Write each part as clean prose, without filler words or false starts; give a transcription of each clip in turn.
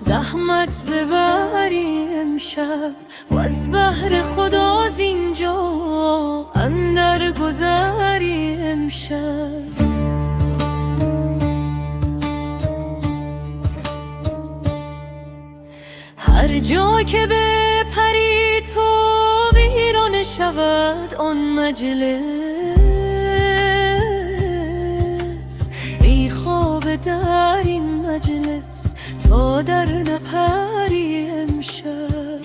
زحمت ببری امشب و از بحر خدا از اینجا اندر گذری امشب. هر جا که بپری تو ویران شود آن مجلس، بی خواب در این مجلس تا در نپری امشب.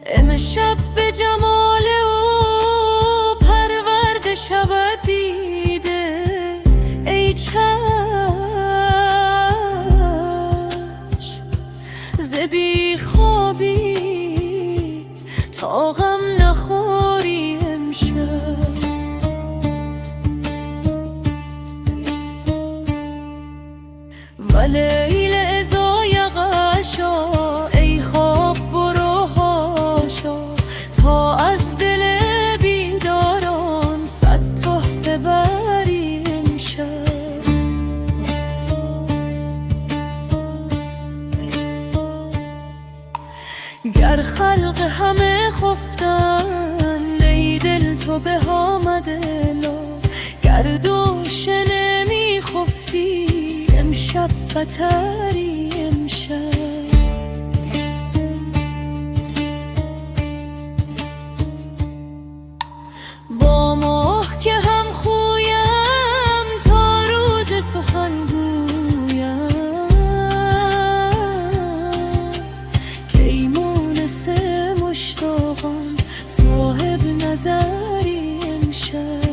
امشب به جمال او پرورده شود دیده ای چشم، ز بی خوابی تا غم نخوری امشب. و لیل ازا یغشا ای خواب برو هاشا تا از دل بیداران صد تحفه بری امشب. گر خلق همه خفتند ای دل تو به آمده لا، گر دوش نمی خفتی امشب بتری امشب. با ماه که هم خویم تا روز سخن گویم، که ای مونس مشتاقان صاحب نظری امشب.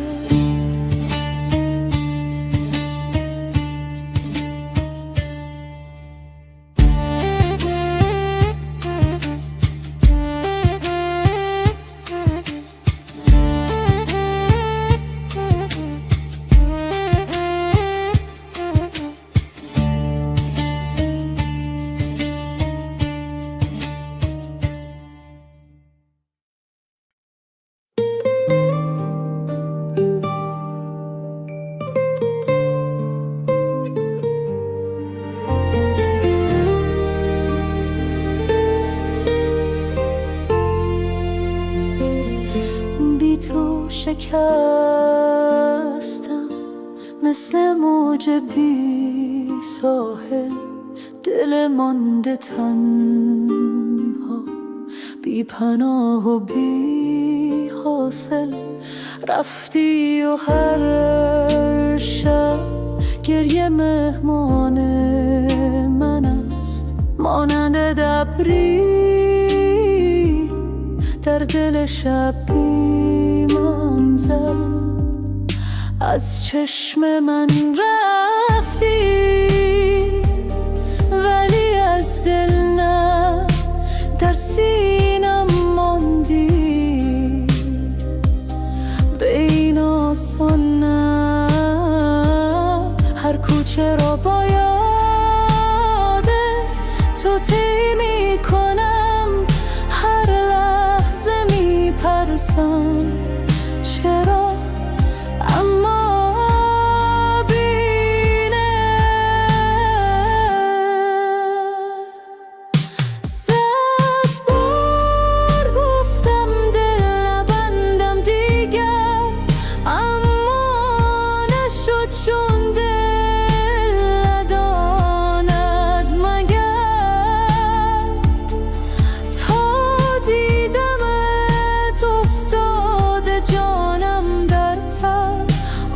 شکستم مثل موج بی ساحل، دل مانده تنها بی پناه و بی حاصل. رفتی و هر شب گریه مهمان من است، مانند دبری در دل شب بی منزل. از چشم من رفتی ولی از دل نه، در سینم ماندی به این آسان نه. هر کوچه را با یاد تو طی می کنم، هر لحظه می پرسم چرا اما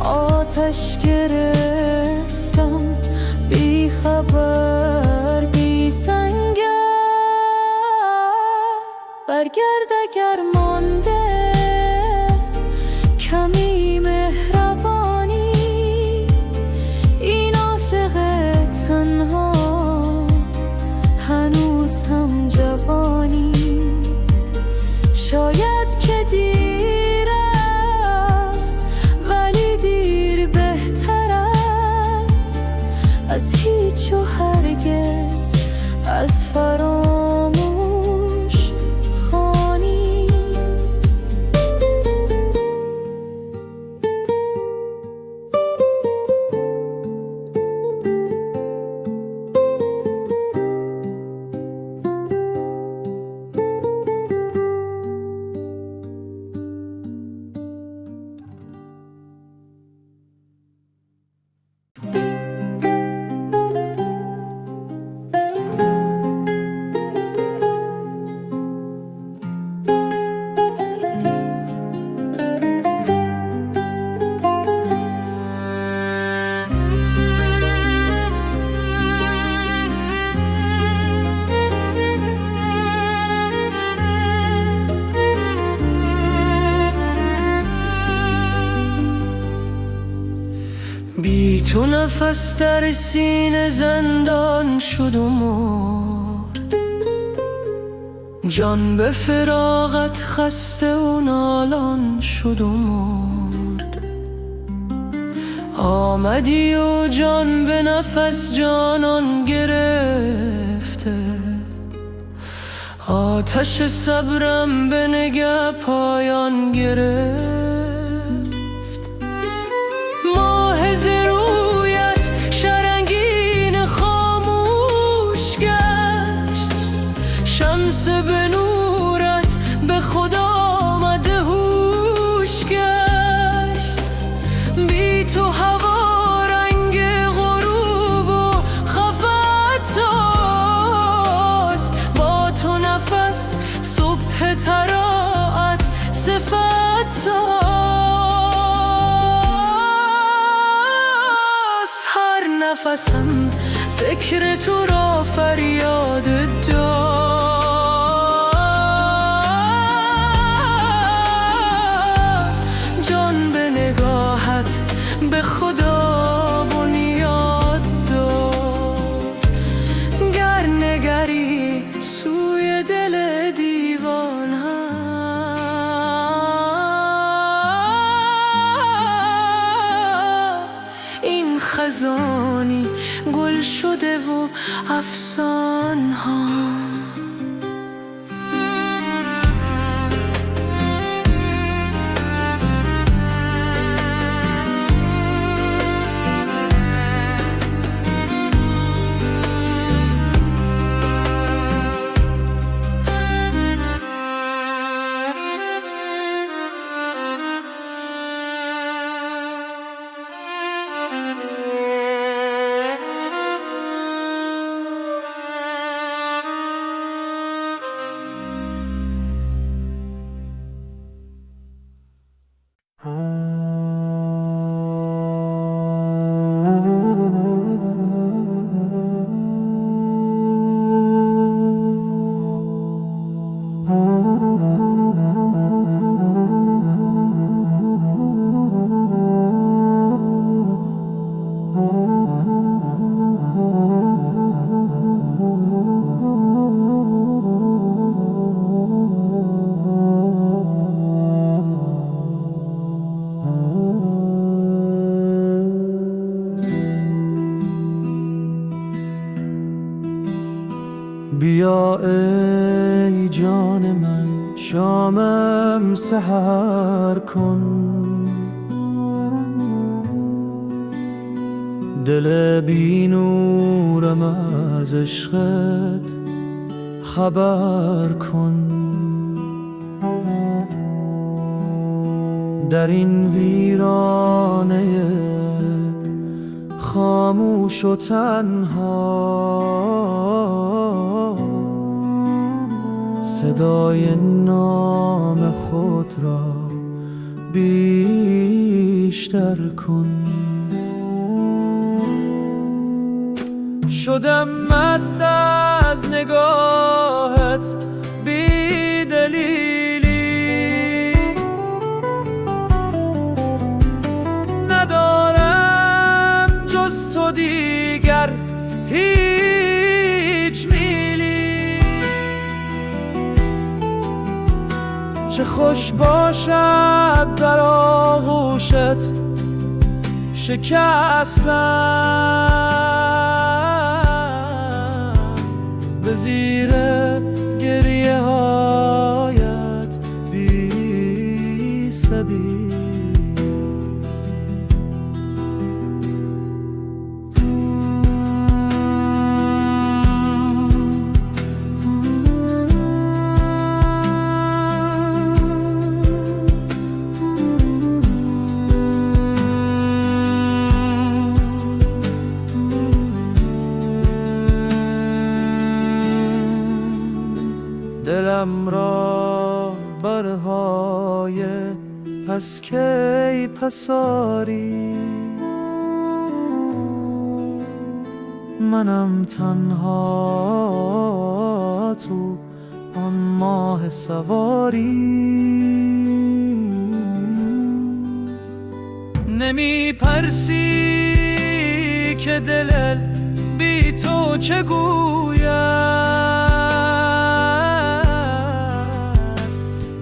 آتش گرفتم بی خبر بی سنگر. برگرد اگر مانده کمی مهربانی، این عاشق تنها هنوز هم جوانی. شاید که دیر است ولی دیر بهتر است از هیچ و هرگز از فراموش خوانی. بی تو نفس در سینه زندان شد و مرد، جان به فراقت خسته و نالان شد و مرد. آمدی و جان به نفس جانان گرفته، آتش صبرم به نگه پایان گرفت. ماه ز رویت شرنگین خاموش گشت، شمس به نورت به خدا مدهوش گشت. بی تو هوا رنگ غروب و خفتاست، با تو نفس صبح تراعت صفتاست. هر نفسم ذکر تو را فریاد داد، جان به نگاهت به خدا بنیاد داد. گر نگری سوی دل دیوان این خزانی گل شده و افسان ها. بیا ای جان من شامم سحر کن، دل بی نورم از عشقت خبر کن. در این ویرانه خاموش و تنها صدای نام خود را بیشتر کن. شدم مست از نگاهت بی دلیلی، ندارم جز تو دیگر هیچ میلی. چه خوش باشد در آغوشت شکستن، به زیر گریه هایت بی سبیل. دلم را برهای پس کی پساری، منم تنها تو آن ماه سواری. نمی پرسی که دل بی تو چه گوید،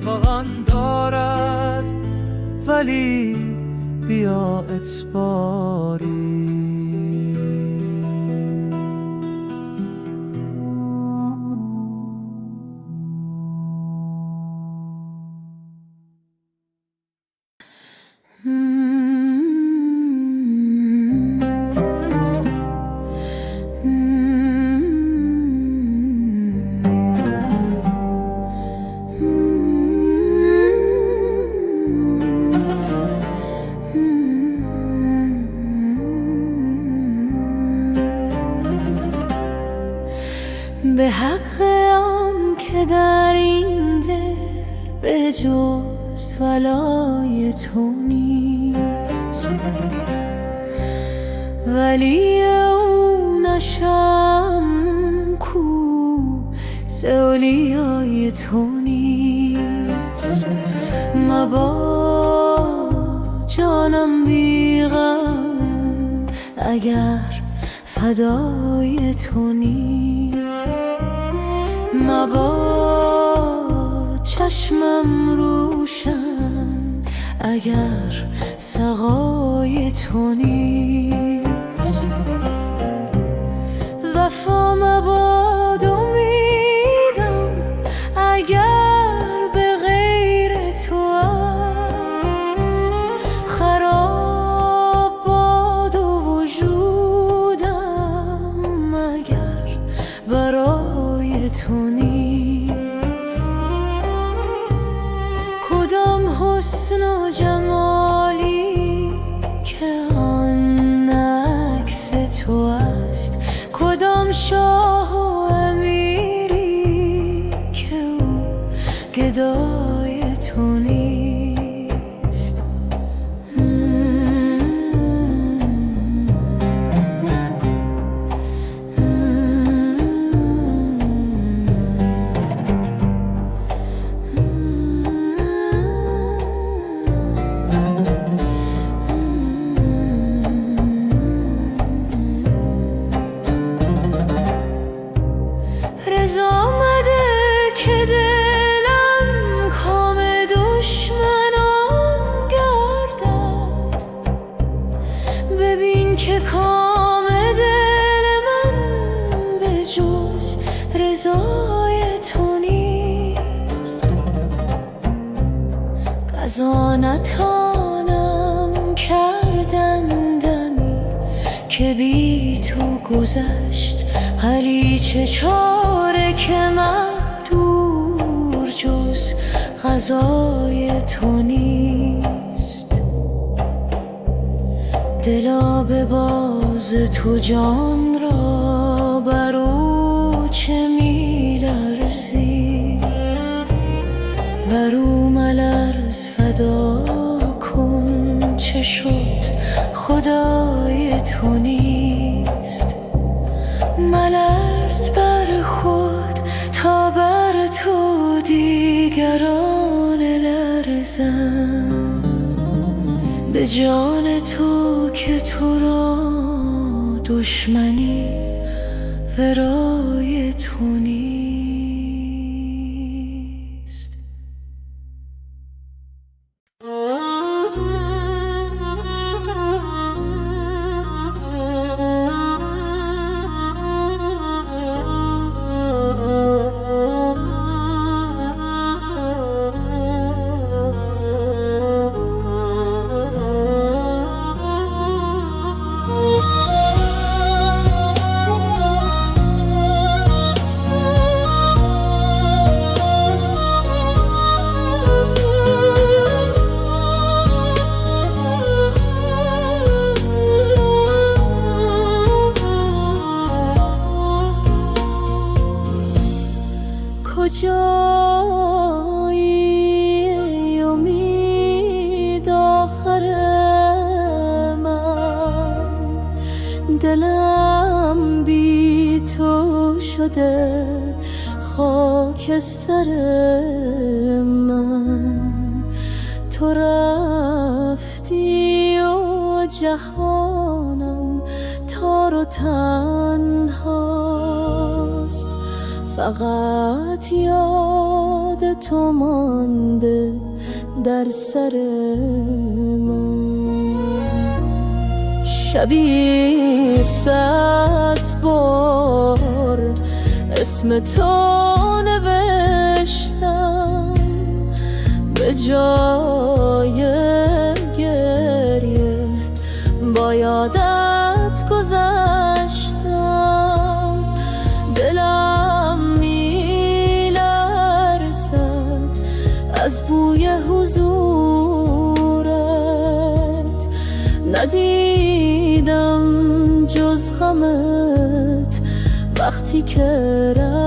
فغان دارد ولی بیا اعتباری. به حق آن که در این دل به جز ولای تو نیست، ولی او نشم کو ز اولیای تو نیست. مبا جانم بی غم اگر فدای تو نیست، مبا چشمم روشن اگر سقای تو نیست. وفا مباد امیدم اگر به غیر تو است، خراب باد و وجودم اگر برای تو نیست. کدام حسن و جمالی که آن عکس تو است، کدام شاه و امیری که او گدای تو نیست. رضا آمده که دلم کام دشمنان گردد، ببین که کام دل من به جز رضای تو نیست. قضا نتانم کردن دمی که بی تو گذشت، ولی چه چاره که مقدور جز قضای تو نیست. دلا به باز تو جان را بر او چه می لرزی، بر او ملرز فدا کن چه شد خدای تو نیست. ملرز بر خود تا بر تو دیگران لرزم، به جان تو که تو را دشمنی ورای تو نیست. کجایی امید آخر من، دلم بی تو شده خاکستر من. تو رفتی و جهانم تار و تنهاست، فقط یاد تو مانده در سر من. شبی 100 بار اسم تو نوشتم، به جای گریه با یادت گذشتم. دلم میلرزد از بوی حضورت، ندیدم جز غمت وقتی که رفتم.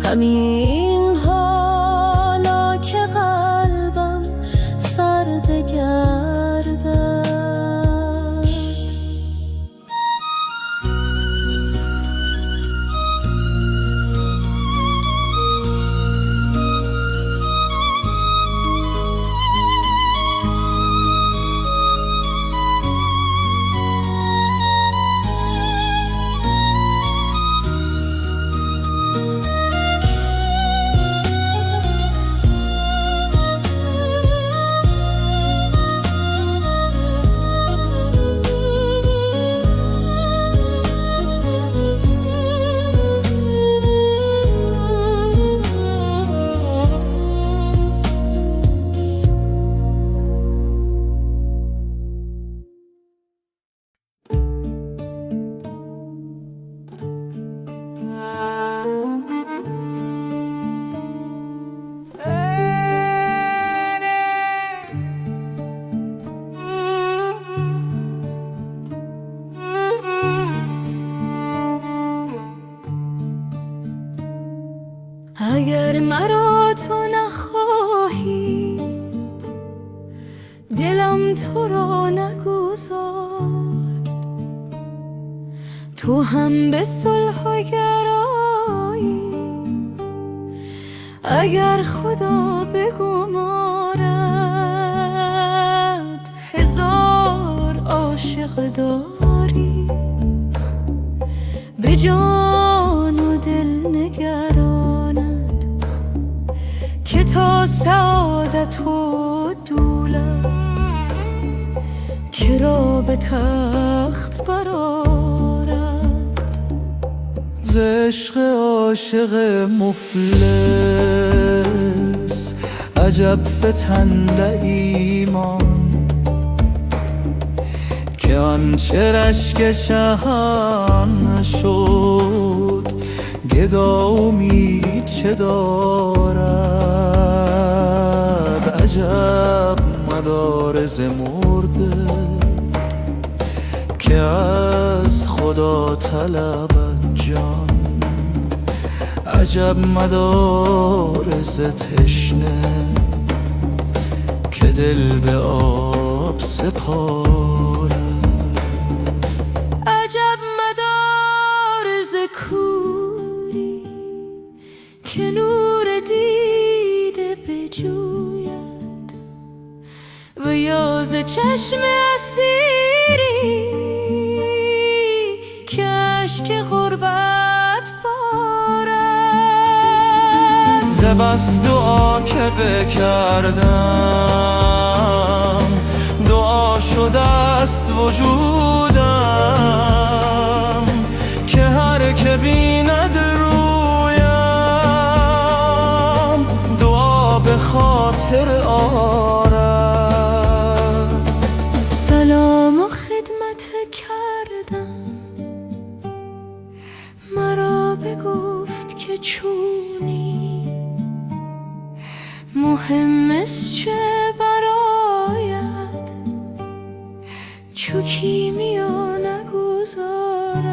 همین حالا که قلبم سرد گردد. اگر مرا تو نخواهی، دلم تو را نگذار. تو هم به صلح گرایی، اگر خدا بگمارد. هزار عاشق داری، به جان و دل نگراند، که تا سعادت و دولت که را به تخت برآرد. ز عشق عاشق مفلس عجب فتنده ایمان، که آنچه رشک شهان شد گدا امید چه دارد. عجب مدار ز مرده که از خدا طلبد جان. عجب مدار ز تشنه که دل به آب سپارد. عجب مدار ز کوری که نور دیده بجوید، و یا ز چشم اسیری که اشک غربت بارد. ز بس دعا که بکردم، دعا شده است وجودم، که هر که بیند رویم دعا به خاطر آرد. سلام و خدمت کردم، مرا بگفت که چونی، مهم است چه براید چو کیمیا نگذارد.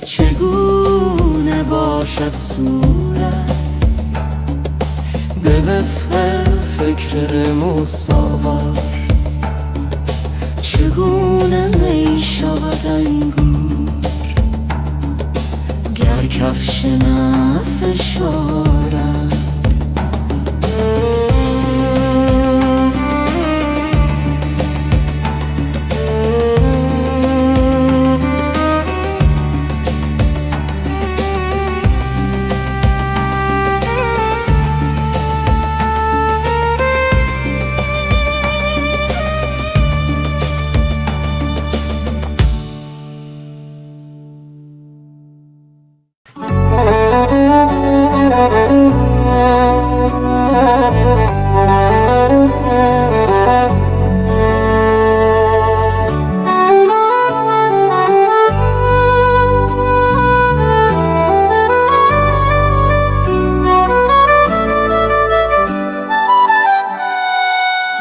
چگونه باشد صورت به وفق فکر مساور، چگونه می شود انگور گر کفش نفشارد.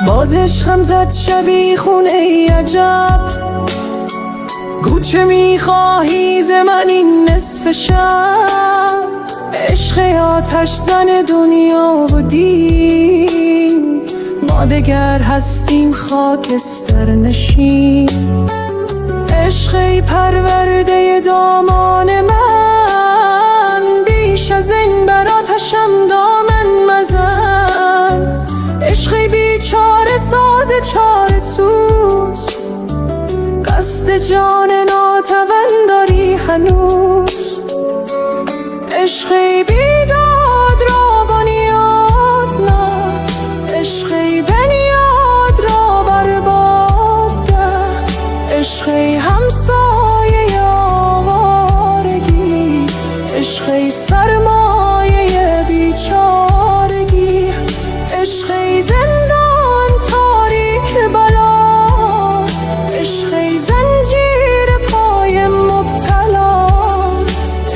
باز عشقم زد شبیخون ای عجب، گو چه میخواهی ز من این نصف شب. عشق آتش زن دنیا و دین، ما دگر هستیم خاکستر نشین. عشق ای پرورده دامان من، بیش از این بر آتشم دامن مزن. عشق ای بیچاره ساز چاره سوز، قصد جان ناتوان داری هنوز. عشق ای بیداد را بنیاد نه، عشق ای بنیاد را برباد ده. عشق ای همسایه آوارگی، عشق ای سرمایه بیچارگی. عشق ای زندان تاریک بلا، عشق ای زنجیر پای مبتلا.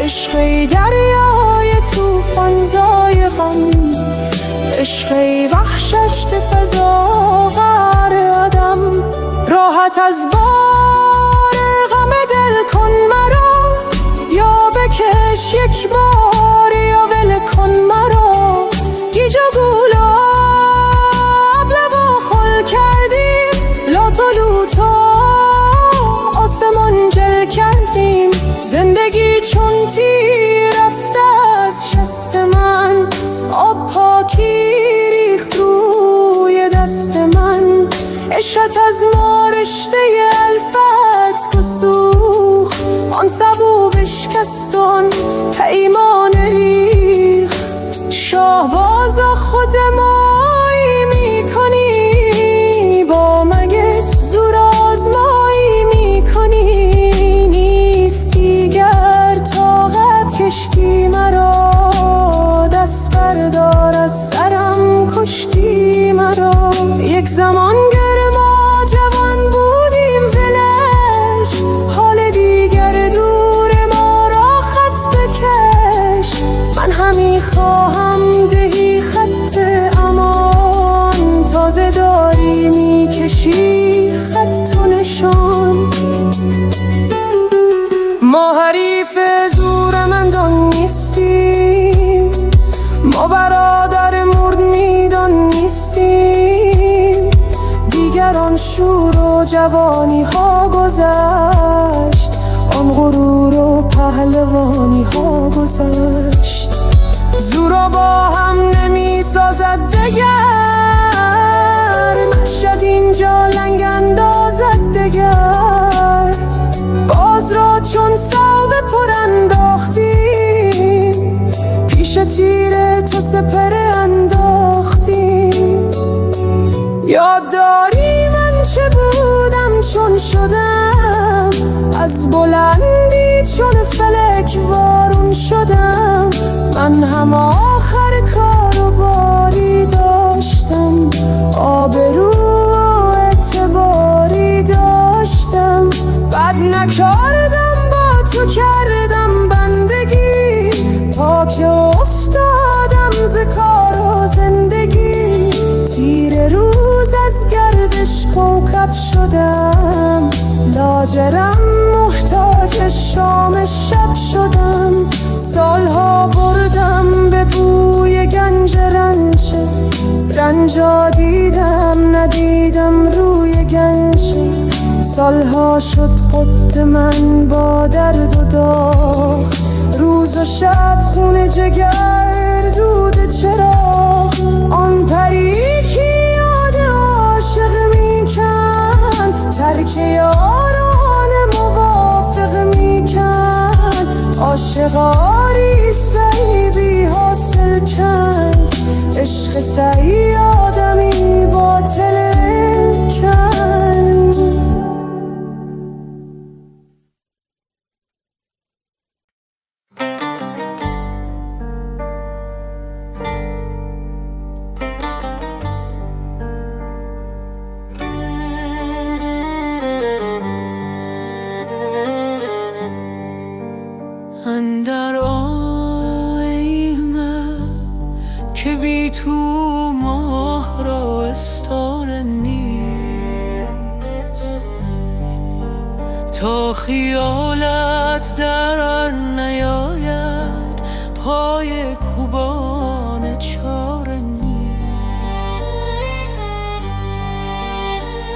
عشق ای دریای طوفان‌زای غم، عشق ای وحشت فضا غر آدم. راحت از بار غم دل کن مرا، یا بکش یک بار یا ول کن مرا. گیج و گولاب لبا خل کردیم، لات و لوتا آسمان جل کردیم. زندگی چون تیر رفته از شست من، آب پاکی ریخت روی دست من. عشرت از ما رشته الفت گسوخ، آن سبو بشکست آن پیمان ریخ. شاهبازا خود مایی میکنی، با مگس زور آزمایی میکنی. نیستی گر طاقت کشتی مرا، دست بردار از سرم کشتی مرا. یک زمان گر ما جوان بودیم ولش، حال دیگر دور ما را خط بکش. من همی خواهم دهی خط امان، تازه داری میکشی خط و نشان. ما حریف زورمندان نیستیم، ما برادر مرد میدان نیستیم. دیگران شور و جوانی ها گذشت، آن غرور و پهلوانی ها گذشت. زورا با هم نمی سازد دگر، مشهد اینجا لنگ اندازد دگر. باز را چون ساوه پر انداختیم، پیش تیر تو سپر انداختیم. یاد داری من چه بودم چون شدم، از بلندی چون فلک وارون شدم. من هم آخر کار و باری داشتم، آبرو و اعتباری داشتم. بد نکردم با تو کردم بندگی، تا که افتادم ز کار و زندگی. تیر روز از گردش کوکب شب شدم، لاجرم محتاج شام شب شدم. سالها بردم به بوی گنج رنجه، رنجا دیدم ندیدم روی گنجه. سالها شد قد من با درد و داغ، روز و شب خون جگر دود چراغ. آن پری که یاد عاشق میکند، ترک یاران موافق میکند. عاشقاری سعی بی حاصل کند، عشق سعی آدمی باطل کند. اندر آیمه که بی تو ماه را استان نیست، تا خیالت در نیاید پای کوبان چاره نیست.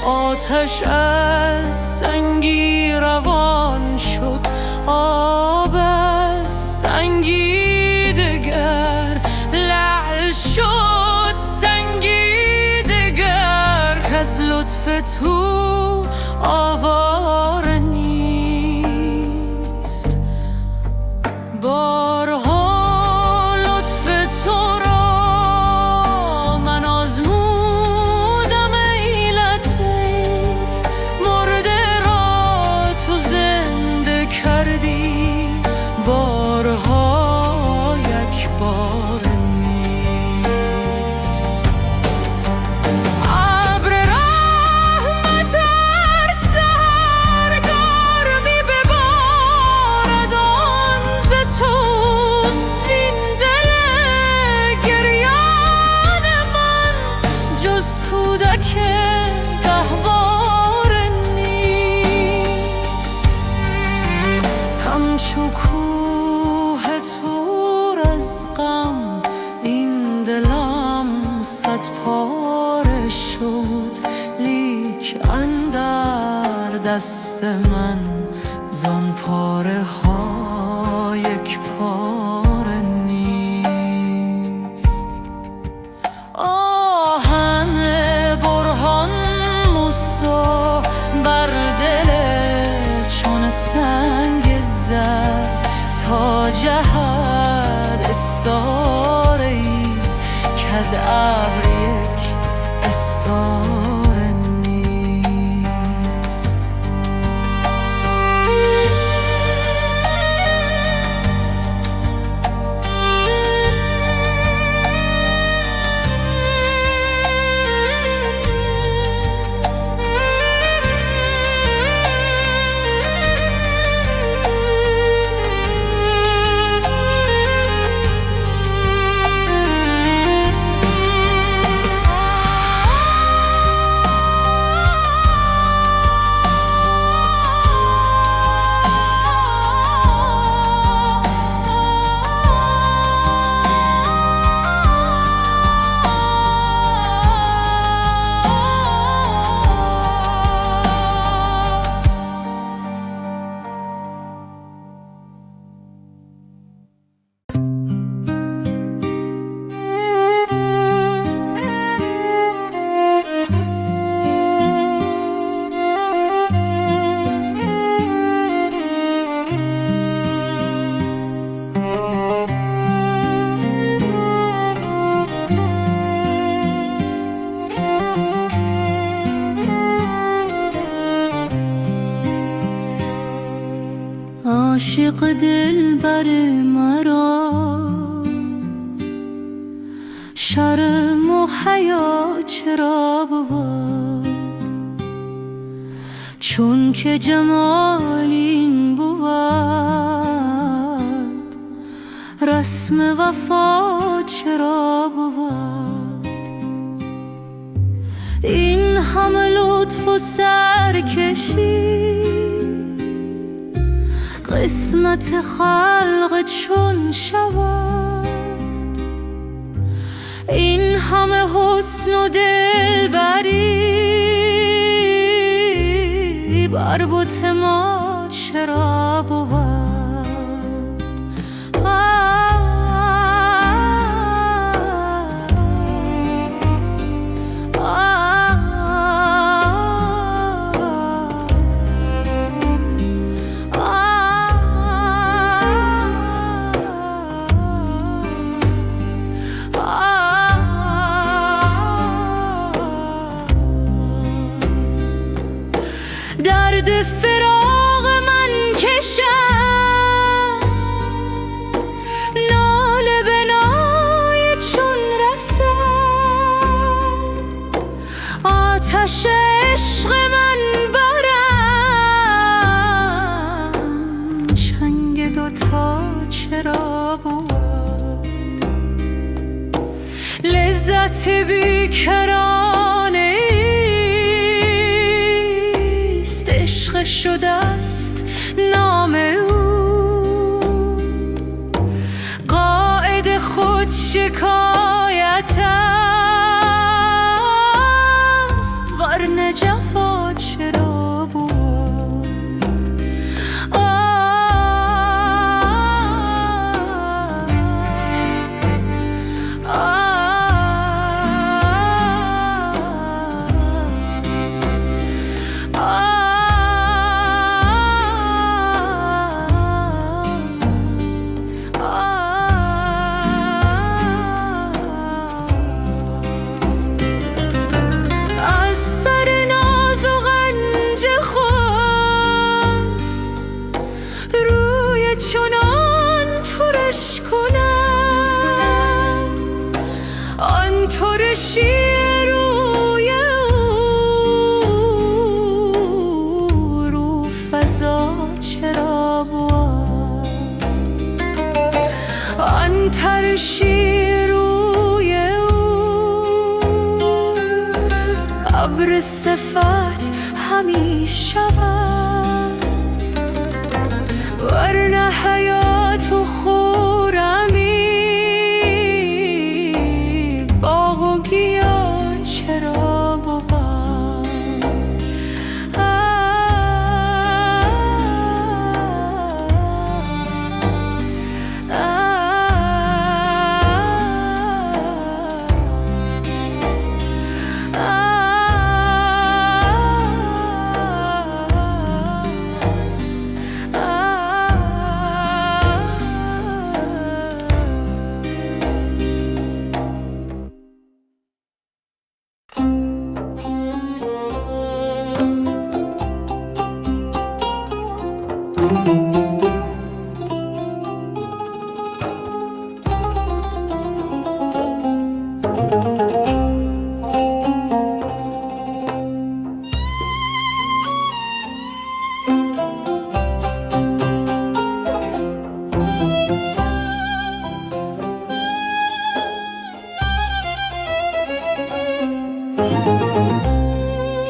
آتش از سنگی روان شد، آب از سنگی دگر لعل شد. سنگی دگر کز لطف تو آواره نیست. بارها لطف تو را من آزمودم ای لطیف، مرده را تو زنده کردی بارها یک بار نیست. ابر رحمت هر سحرگار می ببارد، آن ز توست. این دل گریان من جز کودک گهواره نیست. همچو کوه تور از غم این دلم صد پاره شد، لیک اندر دست من زان پاره ها یک پاره نیست. آهن برهان موسی بر دل چون سنگ زد، تا جهد استاره ای کز ابر یک استاره نیست. عاشق دلبر مرا شرم و حیا چرا بود؟ چون که جمال این بود رسم وفا چرا بود؟ این همه لطف و سرکشی، قسمت خلق چون شود. این همه حسن و دلبری، بر بت ما چرا بود؟ درد فراق من کشم، ناله به نای چون رسد. آتش عشق من برم، چنگ دوتا چرا بود؟ لذت بیکرانه عشق شده است نام او، قائد خود شکایت است، ورنه جفا چرا بود؟ چنان ترش کند آن ترشی روی او، رو فضا چرا بود؟ آن ترشی روی او، ابر صفت همی شود، ورنه حیات و خورمی، باغ و گیاه چرا بود؟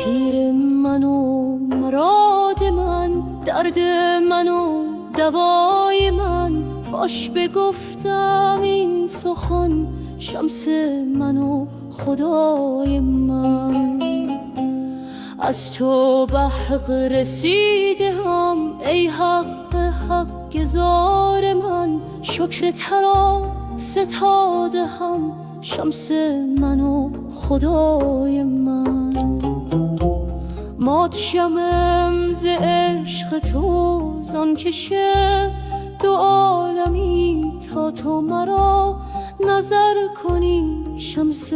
پیر من و مراد من، درد من و دوای من، فاش بگفتم این سخن، شمس من و خدای من. از تو به حق رسیده هم ای حق حق گزار من، شکر ترا ستاده هم شمس من و خدای من. مات شمم ز عشق تو، زان کشه دو عالمی تا تو مرا نظر کنی شمس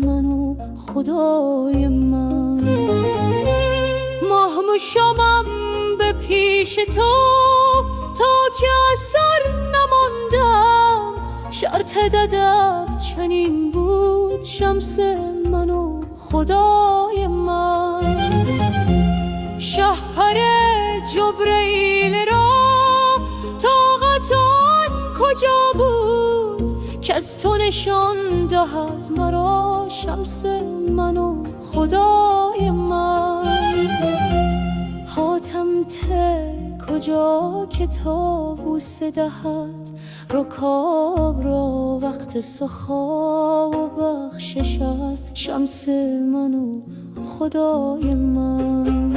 من و خدای من. محموشمم به پیش تو تا که از سر نماندم، شرط ادب چنین بود شمس من و خدای من. شهپر جبرئیل را طاقت آن کجا بود، که از تو نشان دهد مرا شمس من و خدای من. حاتم ته کجا کتاب بوسه دهد رکاب را وقت سخا و بخشش از شمس من و خدای من.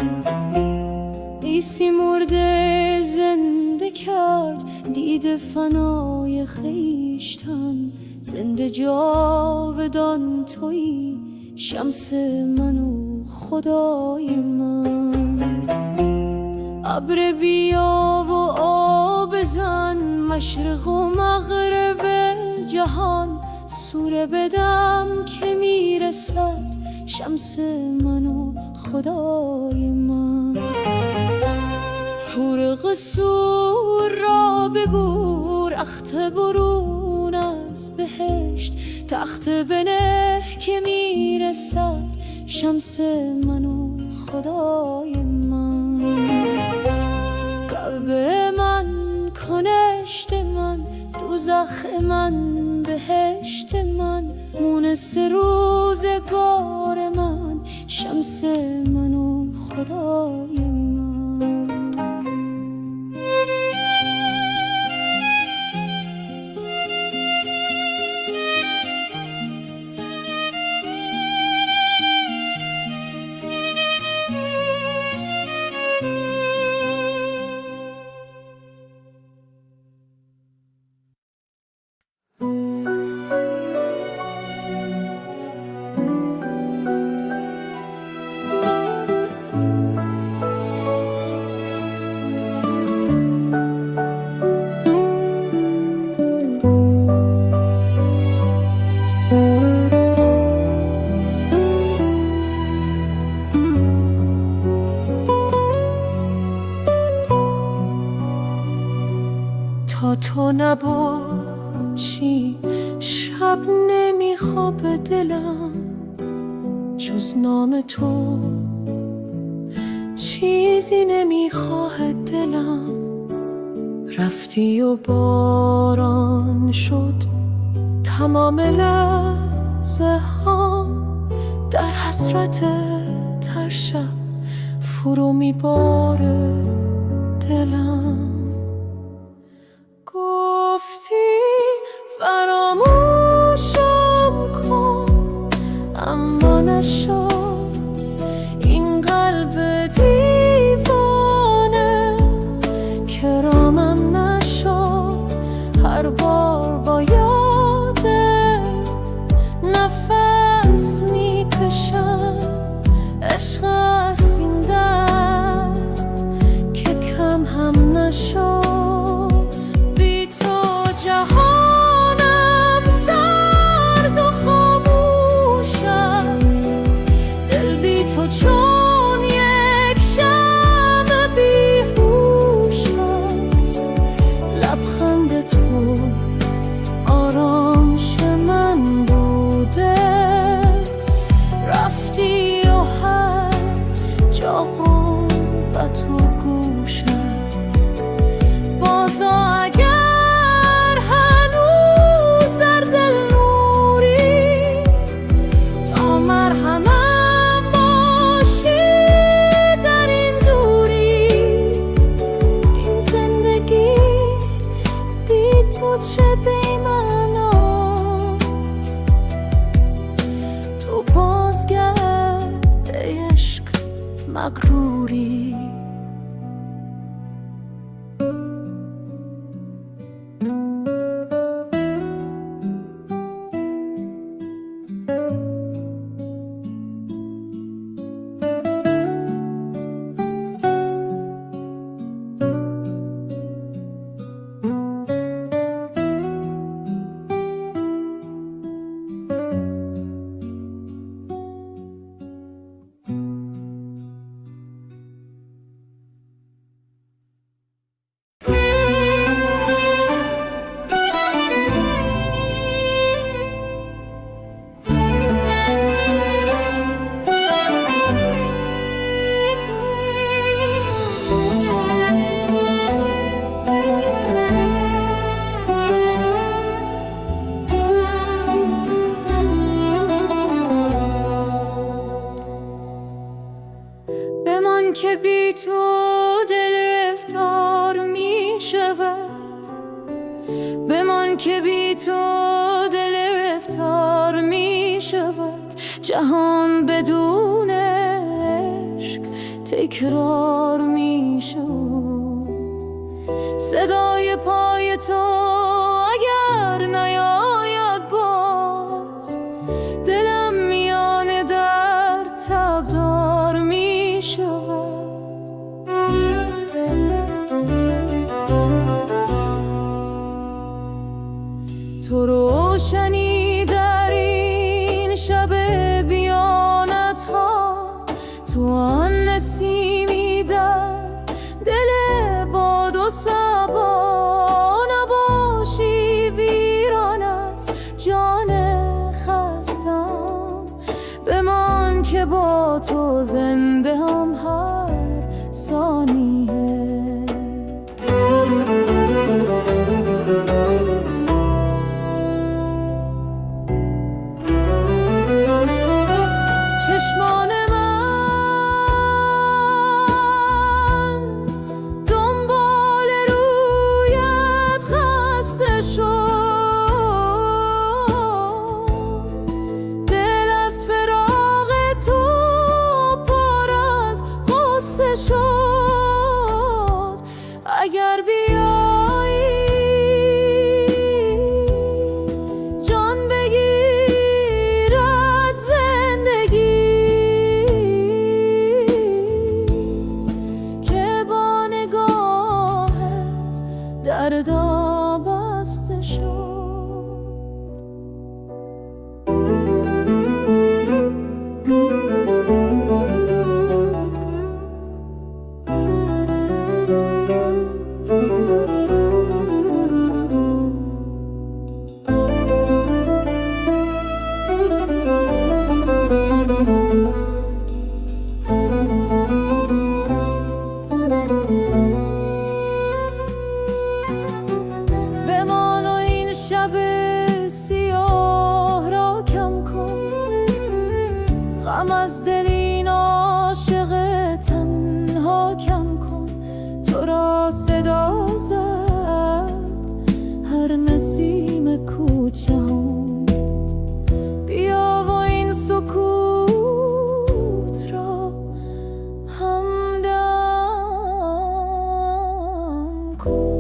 عیسی مرده زنده کرد دید فنای خویشتن، زنده جاودان تویی شمس من و خدای من. ابر بیا و آب زن مشرق و مغرب جهان، سوره بدم که میرسد شمس من و خدای من. حور قصور را بگو رخت برون از بهشت، تخت بنه که میرسد شمس من و خدای من. کعبه من کنشت من دوزخ من بهشت من، مونس روزگار من شمس من و خدای من. تا تو نباشی شب نمیخوابه دلم، جز نام تو چیزی نمیخواه دلم. رفتی و باران شد تمام لحظه ها، در حسرت تر شب فرو میباره دلم. گفتی فراموشم کن اما نشد، این قلب دیوانه کرامم نشد. هر بار با یادت نفس میکشم، عشق از این درد که کم هم نشد. جهانم سرد و خاموش است، دل بی تو چون یک شمع بیهوش است. لبخند تو آرامش من بوده، رفتی و هر جا غربت و گوش است. بازا اگر چه بی‌معناست، تو بازگرد عشق مغروری. من که بی تو دل رفتار می شود، بمان که بی تو دل رفتار می شود. جهان بدون عشق تکرار می شود. صدای پای تو اگر نیاید باز، دلم میان در تبدار می شود. تو روشنی در این شب بیانت ها، تو آن نسیمی در دل باد و صبا. نباشی ویران از جان خستم، بمان که با تو زنده هم هر ثانیه. چشمان من دنبال رویت خسته شد، دل از فراق تو پر از غصه شد. اگر بیایی جان بگیرد زندگی، که با نگاهت دردا بسته شد. بمان و این شب سیاه را کم کن، غم از دل این عاشق تنها کم کن. تو را صدا زد هر نسیم کوچه هم، بیا و این سکوت را همدم کن.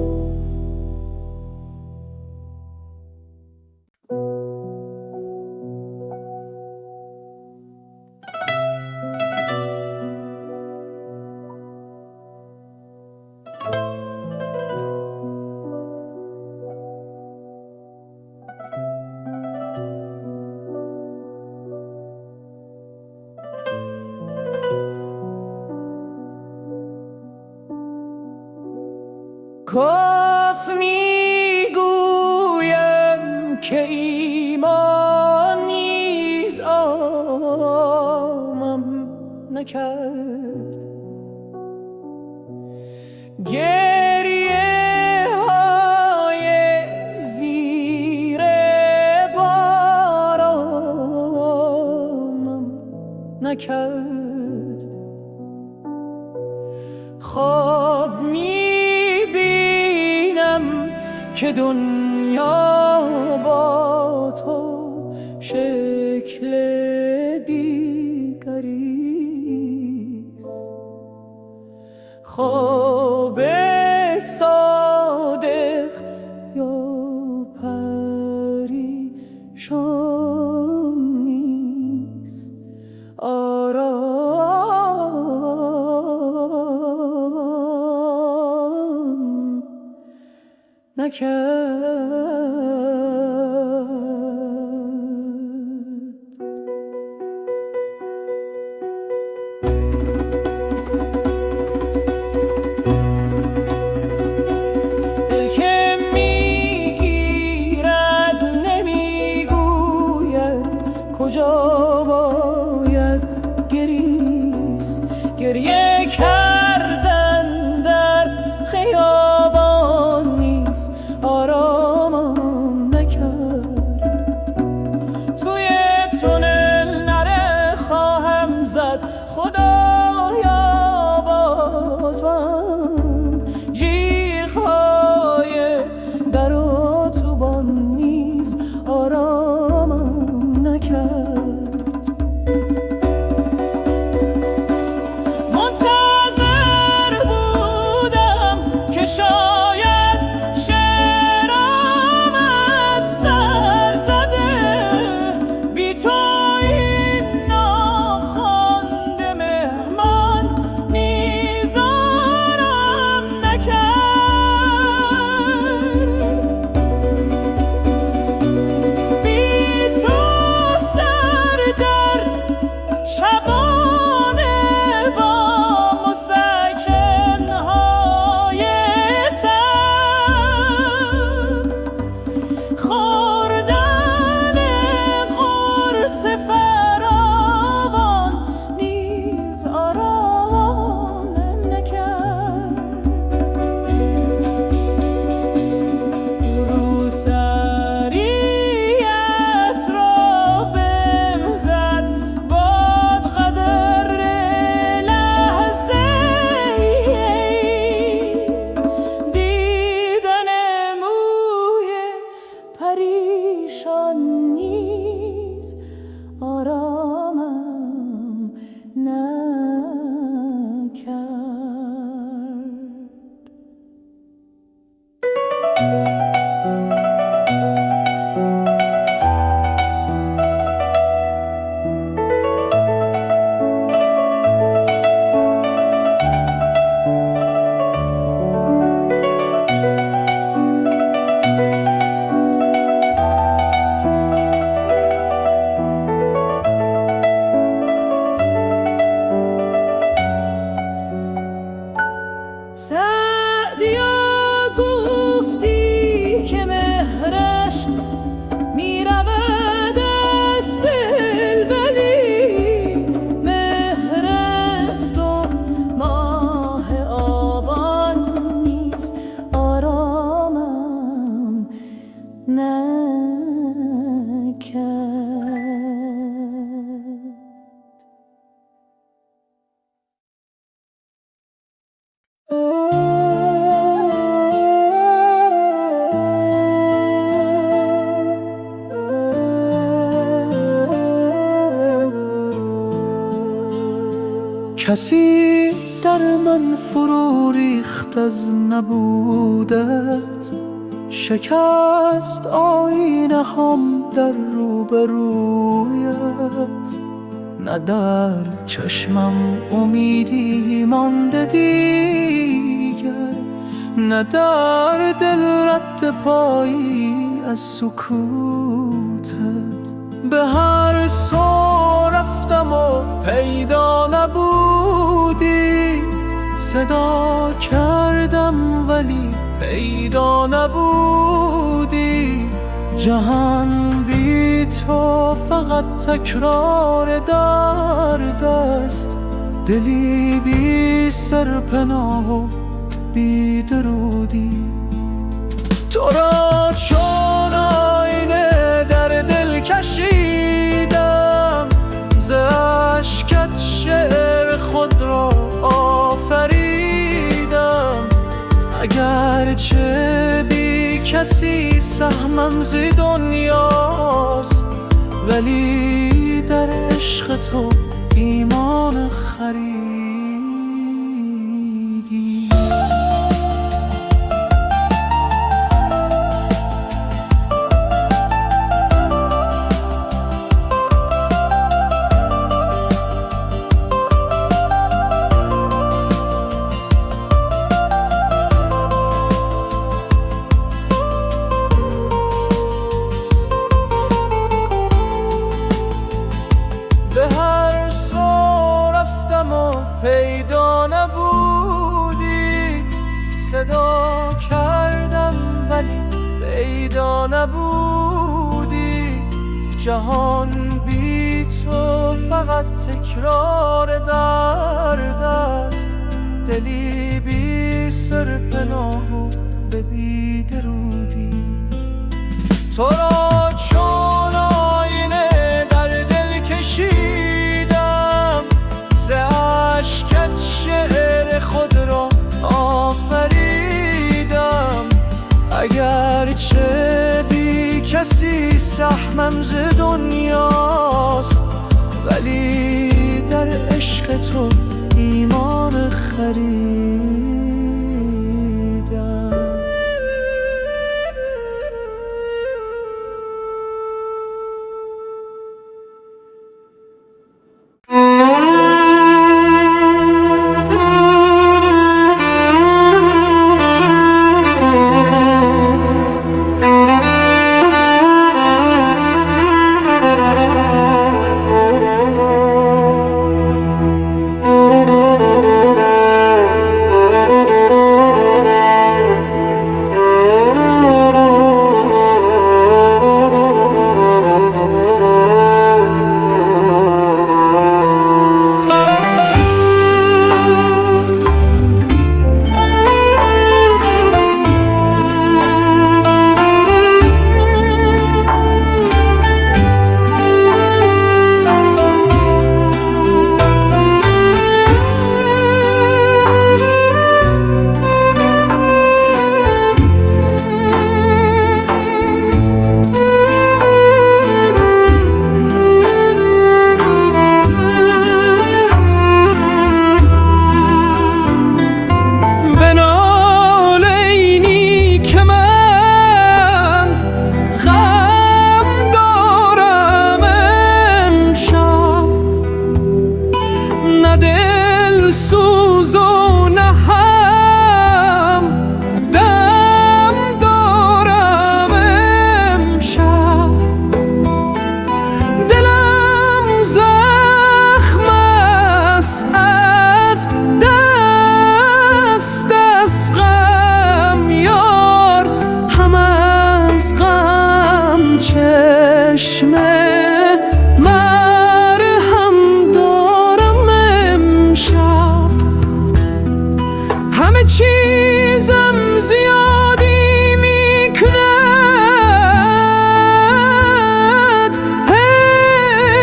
کاف میگویم که ایمان نیز آمم نکرد، گریه های زیر بارانم نکرد. خواب میبینم که دنیا با تو شکل دیگریست. خواب صادق یا پریشان نیست، آرام نکرد. دل که میگیرد نمیگوید کجا باید گریست. گریه کردن در خیابان نیست، آرامم نکرد. توی تونل نره خواهم زد، خدایا توام، جیغ‌های در و اتوبان نیز آرامم نکرد. منتظر بودم که شاید شعر آمد سر زده، بی تو این ناخوانده مهمان نیز آرام نکرد. بی تو سر در شبانه با مسکن‌های تب، خوردن قرص فراوان نیز آرامم نکرد. روسریت را بهم زد باد قدر لحظه‌ای، دیدن موی پریشان نیز آرامم نکرد. سعدیا گفتی که مهرش میرود از دل، ولی مهرفت و ماه آبان نیز آرامم نکرد. کسی در من فرو ریخت از نبودت، شکست آینه هم در روبرویت. نه در چشمم امیدی مانده دیگر، نه در دل رد پایی از سکوتت. به هر سو رفتم و پیدا نبودی، صدا کردم ولی پیدا نبودی. جهان بی تو فقط تکرار درد است، دلی بی سرپناه و بی درودی. تو را چون آینه در دل کشیدم، ز اشکت شعر خود را آفریدم. اگرچه بی کسی سهمم ز دنیاست، ولی در عشق تو ایمان خریدی. به هر سو رفتم و پیدا نبودی، صدا کردم ولی پیدا نبودی. جهان بی تو فقط تکرار درد است، دلی بی سرپناه و به بی درودی. تو را چون آینه در دل کشیدم، ز اشکت شعر خود را کسی سهمم ز دنیاست، ولی در عشق تو ایمان خریدم. چشم مرهم دارم امشب، همه چیزم زیادی میکند،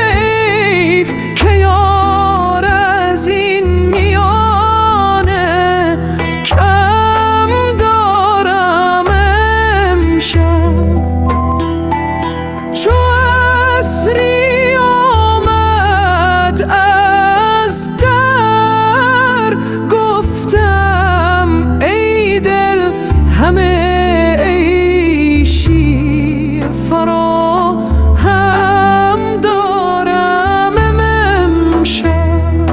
حیف که یار از این میانه کم دارم امشب. چو عصری آمد از در گفتم ای دل همه عیشی فرا هم دارم امشب.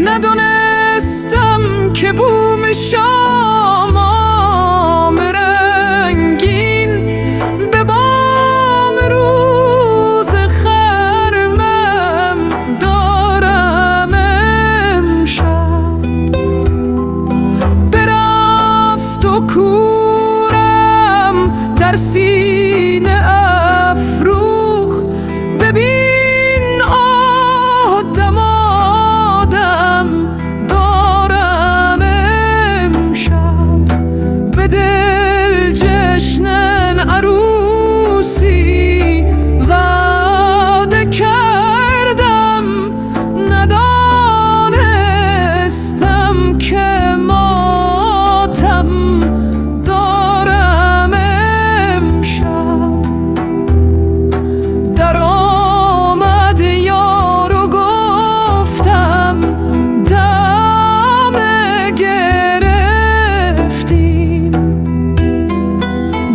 ندانستم که بوم شام رنگین به بام روز خرمم دارم امشب. برفت و کورم در سینه افروخت، ببین آدم آدم دارم امشب. به دل جشن عروسی وعده کردم، ندانستم که ماتم دارم امشب. در آمد یار و گفتم دم گرفتیم،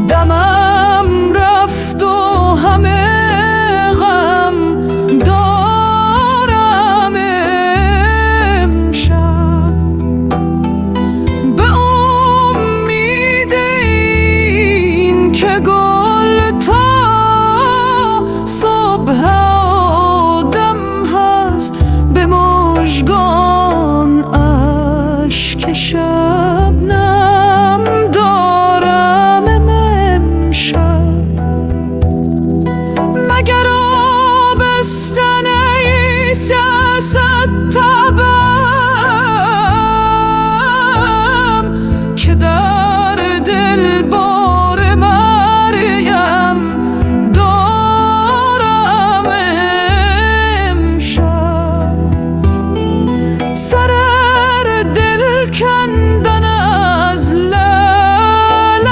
دمم رفت و همه غم دارم امشب. به امید این که گل تا صبح آدم هست، به مژگان اشک شبنم دارم امشب. مگر آبستن سیاست تبم که در دل بار مریم دارم امشب. سر دل کندن از لعل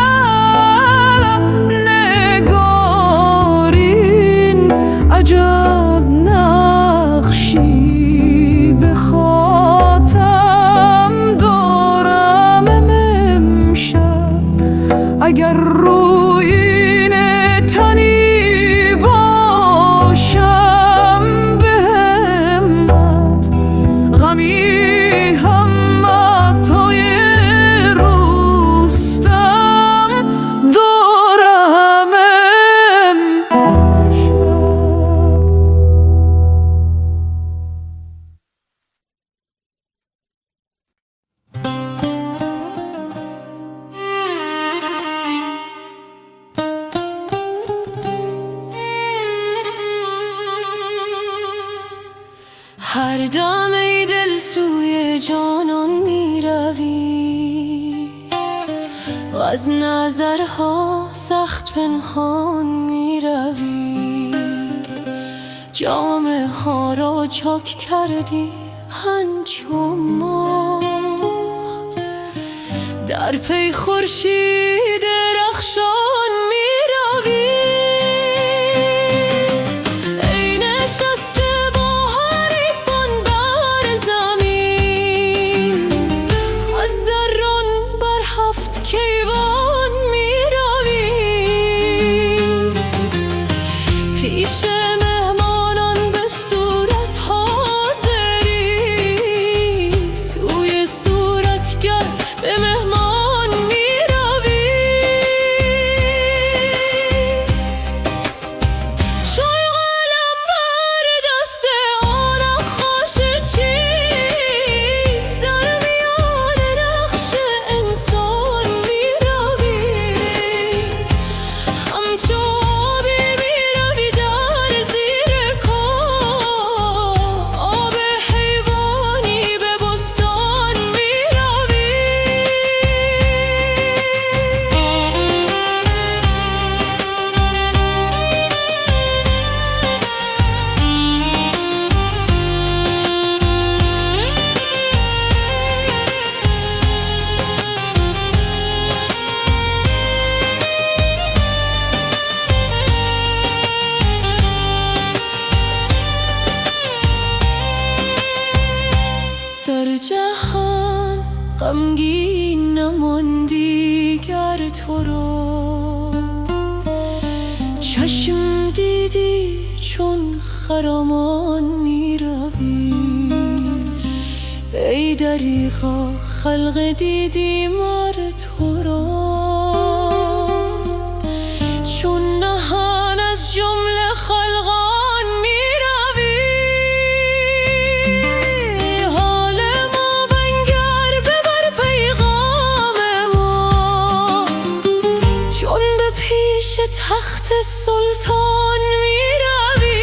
هر دم ای دل سوی جانان می روی و از نظرها سخت پنهان می روی. جامه ها را چاک کردی همچو ماه، در پی خورشید رخشان می روی. ای نشسته با حریفان بر زمین، از درون بر 7 کیوان می روی. پیش مهمانان به صورت حاضری، سوی صورتگر به مهمان می روی. چون قلم بر دست آن نقاش چیست، در میان نقش انسان می روی. همچو آبی می روی در زیر کاه، آب حیوانی به بستان می روی. در جهان غمگین نماندی گر تو را چشم دیدی چون خرامان می روی. ای دریغا خلق دیدی مر تو را، چون نهان از جمله خلقان می روی. حال ما بنگر ببر پیغام ما، چون به پیش تخت سلطان می روی.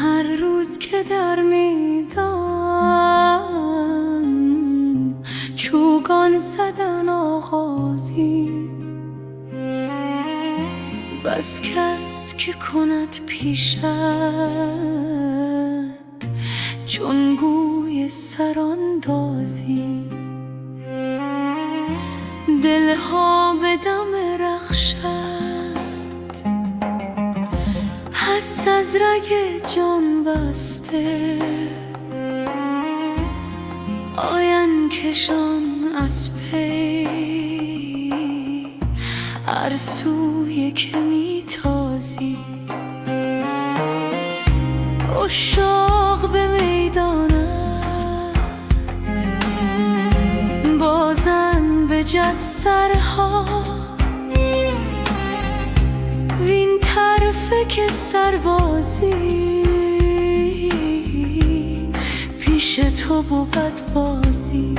هر روز که در میدان چوگان زدن آغازی، بس کس که کند پیشت چون گوی سراندازی. دلها به دم رخشت هست از رگ جان بسته، آین کشان از پی هر سوی که می تازی. عشاق به میدانت بازن به جد سرها، وین طرفه که سربازی پیش تو بود بازی.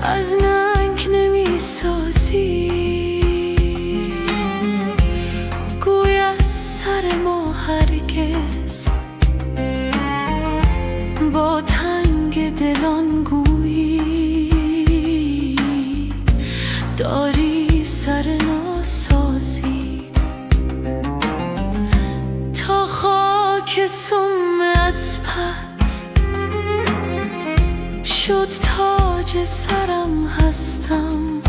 از ننگ نمی سازی گوی از سر ما هرگز، با تنگ دلان گویی داری سر ناسازی. تا خاک سم اسپت شد تاج سرم هستم،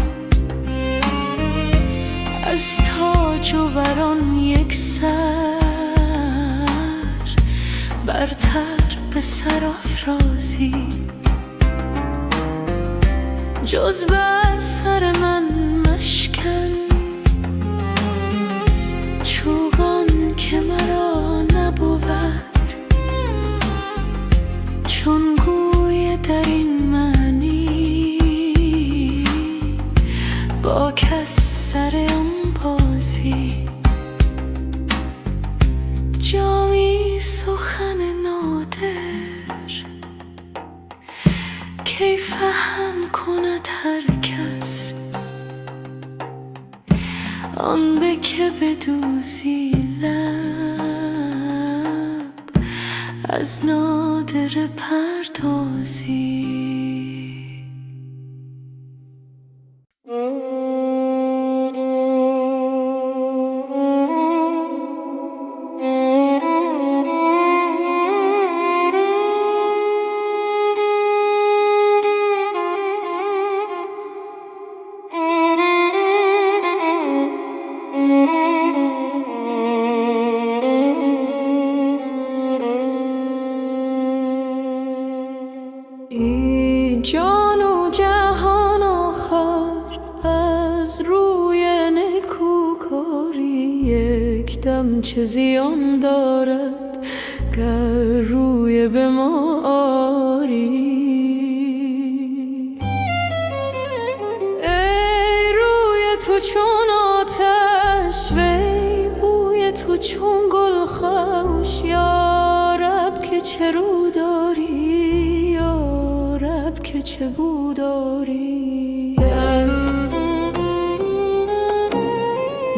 از تاج و وران یک سر برتر به سر افرازی. جز بر سر من مشکن. چوگان که مرا نبود، چون گوی در این معنی با کس سر آن بازی. جامی سخن نادر کی فهم کند هر کس، آن به که بدوزی لب از نادر پردازی. ای جان و جهان آخر از روی نکوکاری، یک دم چه زیان دارد گر روی به ما آری. ای روی تو چون آتش، وی بوی تو چون گل خوش، یا رب که چه رو داری، که چه بو داری.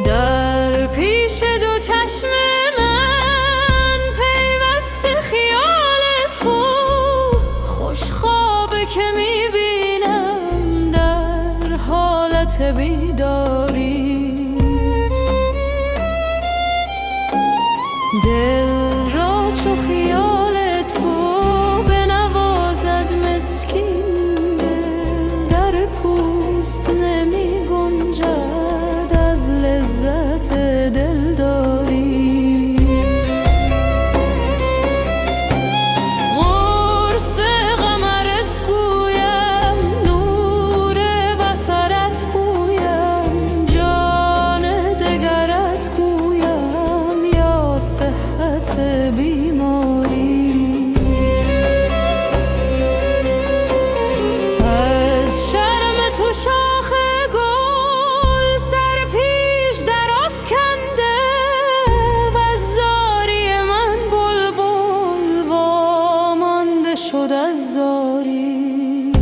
در پیش دو چشم من پیوسته خیال تو، خوش خوابه که میبینم در حالت بیداری. دل را چو خیال تو بنوازد مسکین، نمی گنجد از لذت دلداری. قرص قمرت گویم، نور بصرت گویم، جان دگرت گویم یا صحت بیماری. شاخ گل سر پیش در افکنده، و از زاری من بلبل وامانده شد از زاری.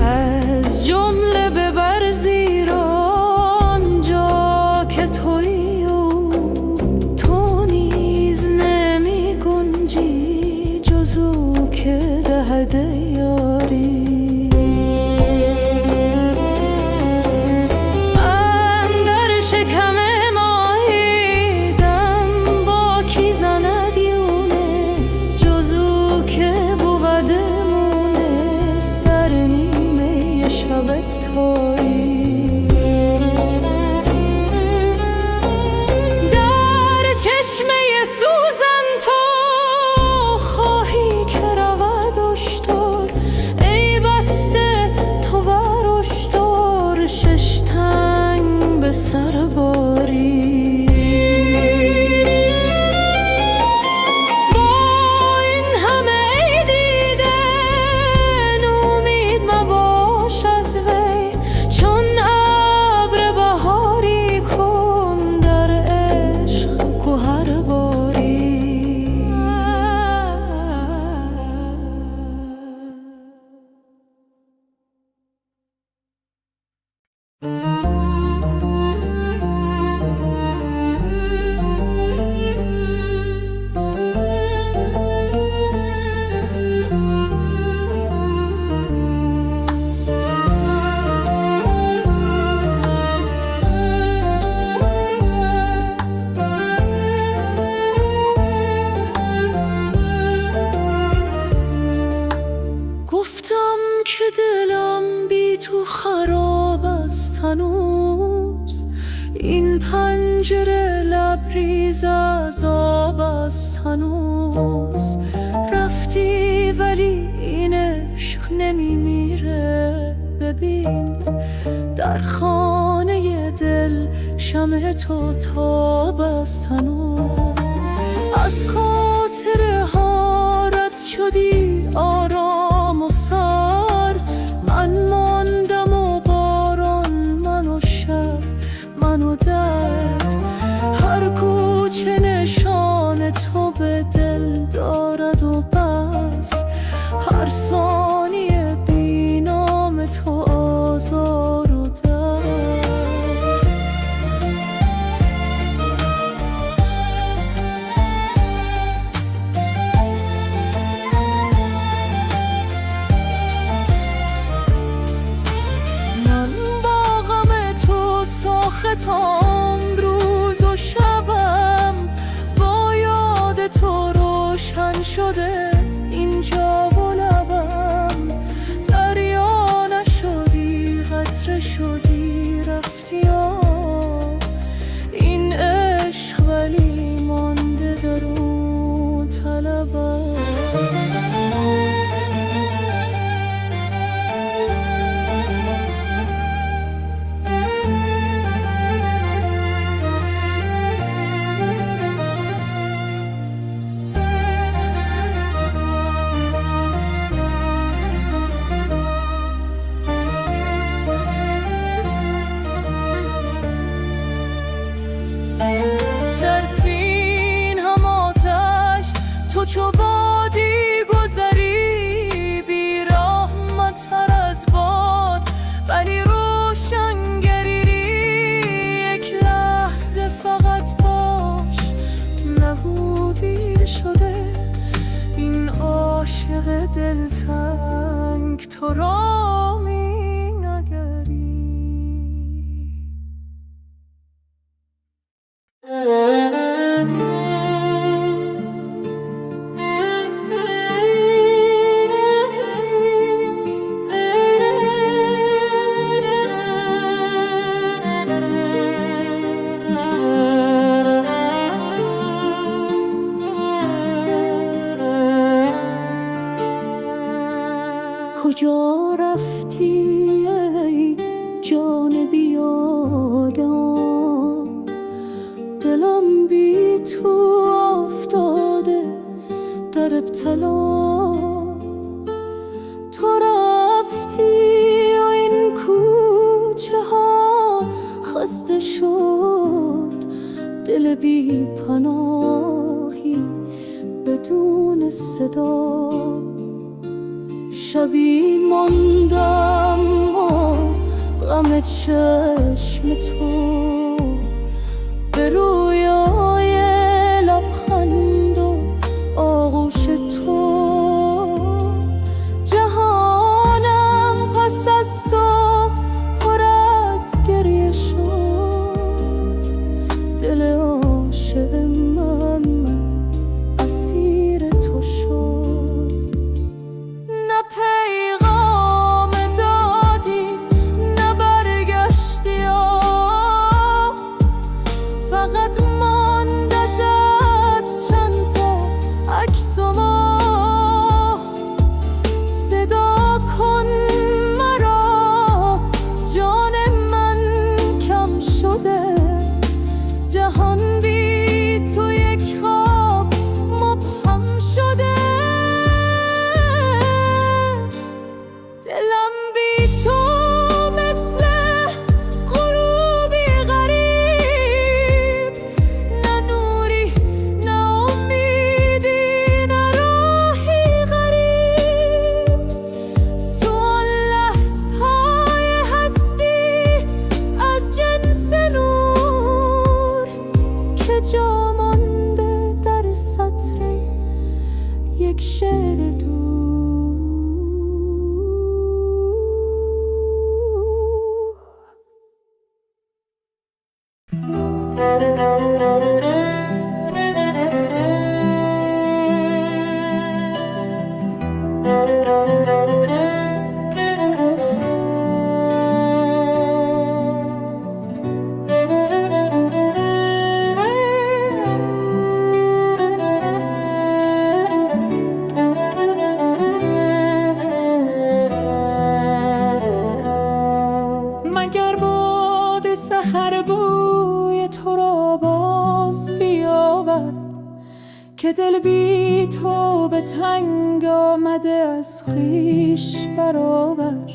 از جمله ببر زیرا آنجا که تویی و تو نیز نمی گنجی، جز او که دهد یاری. اندر شکم ماهی دم با کی زند یونس، جز او که بود مونس در نیمه شبک تاری. در چشمه سوزن تو خواهی که رود اشتر، ای بسته تو بر اشتر شش تنگ به سر باری. با این همه ای دیده نومید مباش از وی، چون ابر بهاری کن در عشق گهر باری. هنوز این پنجره لبریز از آب است هنوز. رفتی ولی این این عشق نمیمیره. ببین در خانه دل شمع تو تاب است هنوز. از خاطر حارت شدی آرام و سر، من ماندم و باران، من و شب، من و درد. هر کوچه نشان تو به دل دارد و بس، هر ثانیه بی نام تو آزار و درد. من با غم تو ساختم روز و شبم، با یاد تو روشن شده اینجا و لبم. دریا نشدی قطره شدی رفتی این عشق ولی مانده در اون طلبم. در سین هم آتش تو چو بادی گذری، بی رحمت تر از باد ولی روشنگری. یک لحظه فقط باش، نگو دیر شده این عاشق دلتنگ تو را می نگری. کجا رفتی ای جان بیادم؟ دلم بی تو افتاده در ابتلا. تو رفتی و این کوچه ها خسته شد، دل بی پناهی بدون صدا. شبی ماندم و غم چشم تو، به رویای لبخند و آغوش تو. جهانم پس از تو پر از گریه شد، دل عاشق من اسیر تو شد. پیغام دادی نه برگشتی، فقط ماند ازت چند تا عکس و ما. صدا کن مرا جان من کم شده، جهان بی تو یک خواب مبهم شده. دلم بی تو مثل غروبی غریب، نه نوری نه امیدی نه راهی غریب. تو آن لحظه‌های هستی از جنس نور که جا مانده در سطر یک شعر دور. سحر بوی تو را باز بیاورد که دل بی تو به تنگ آمده از خویش برآورد.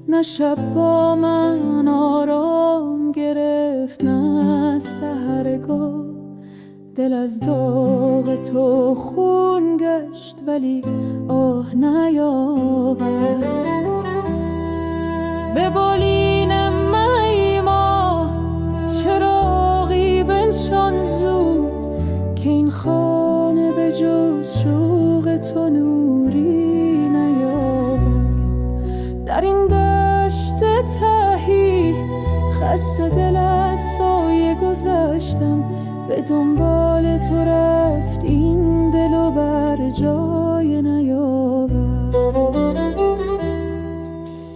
نه شب با من آرام گرفت نه سحرگاه، دل از داغ تو خون گشت ولی آه نیاورد. به بالین میما چراغی بنشان زود که این خانه به جز شوق تو نوری نیاورد. در این دشت تهی خسته دل از سایه گذشتم، به دنبال تو رفت این دل و بر جای نیاورد.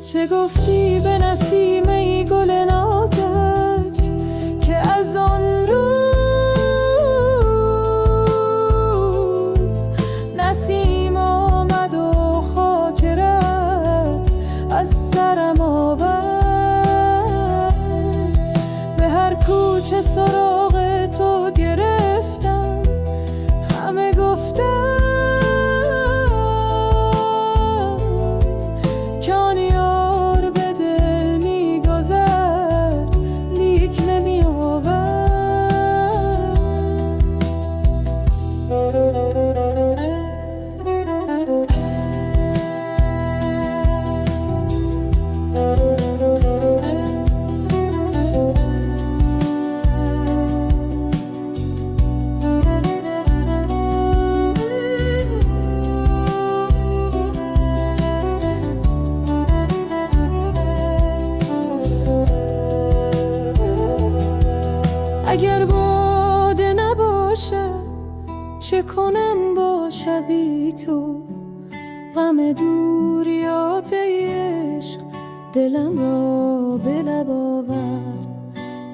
چه گفتی به نسیم ای گل نازک که از آن روز نسیم آمد و خاک رفت از سرم آورد. به هر کوچه سراغ تو گرفتم، همه گفتم که آن یار به دل می‌گذرد لیک نمی‌آورد. اگر باده نباشه چه کنم با شبی تو؟ غم دوریات عشق دلم را به لب آورد.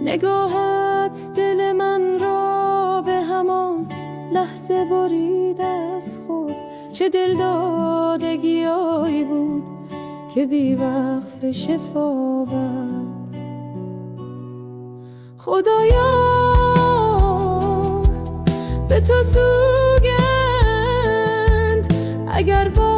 نگاهت دل من را به همان لحظه برید از خود. چه دل دادگیایی بود که بی وقف شفا آورد. خدایا به تو سوگند اگر با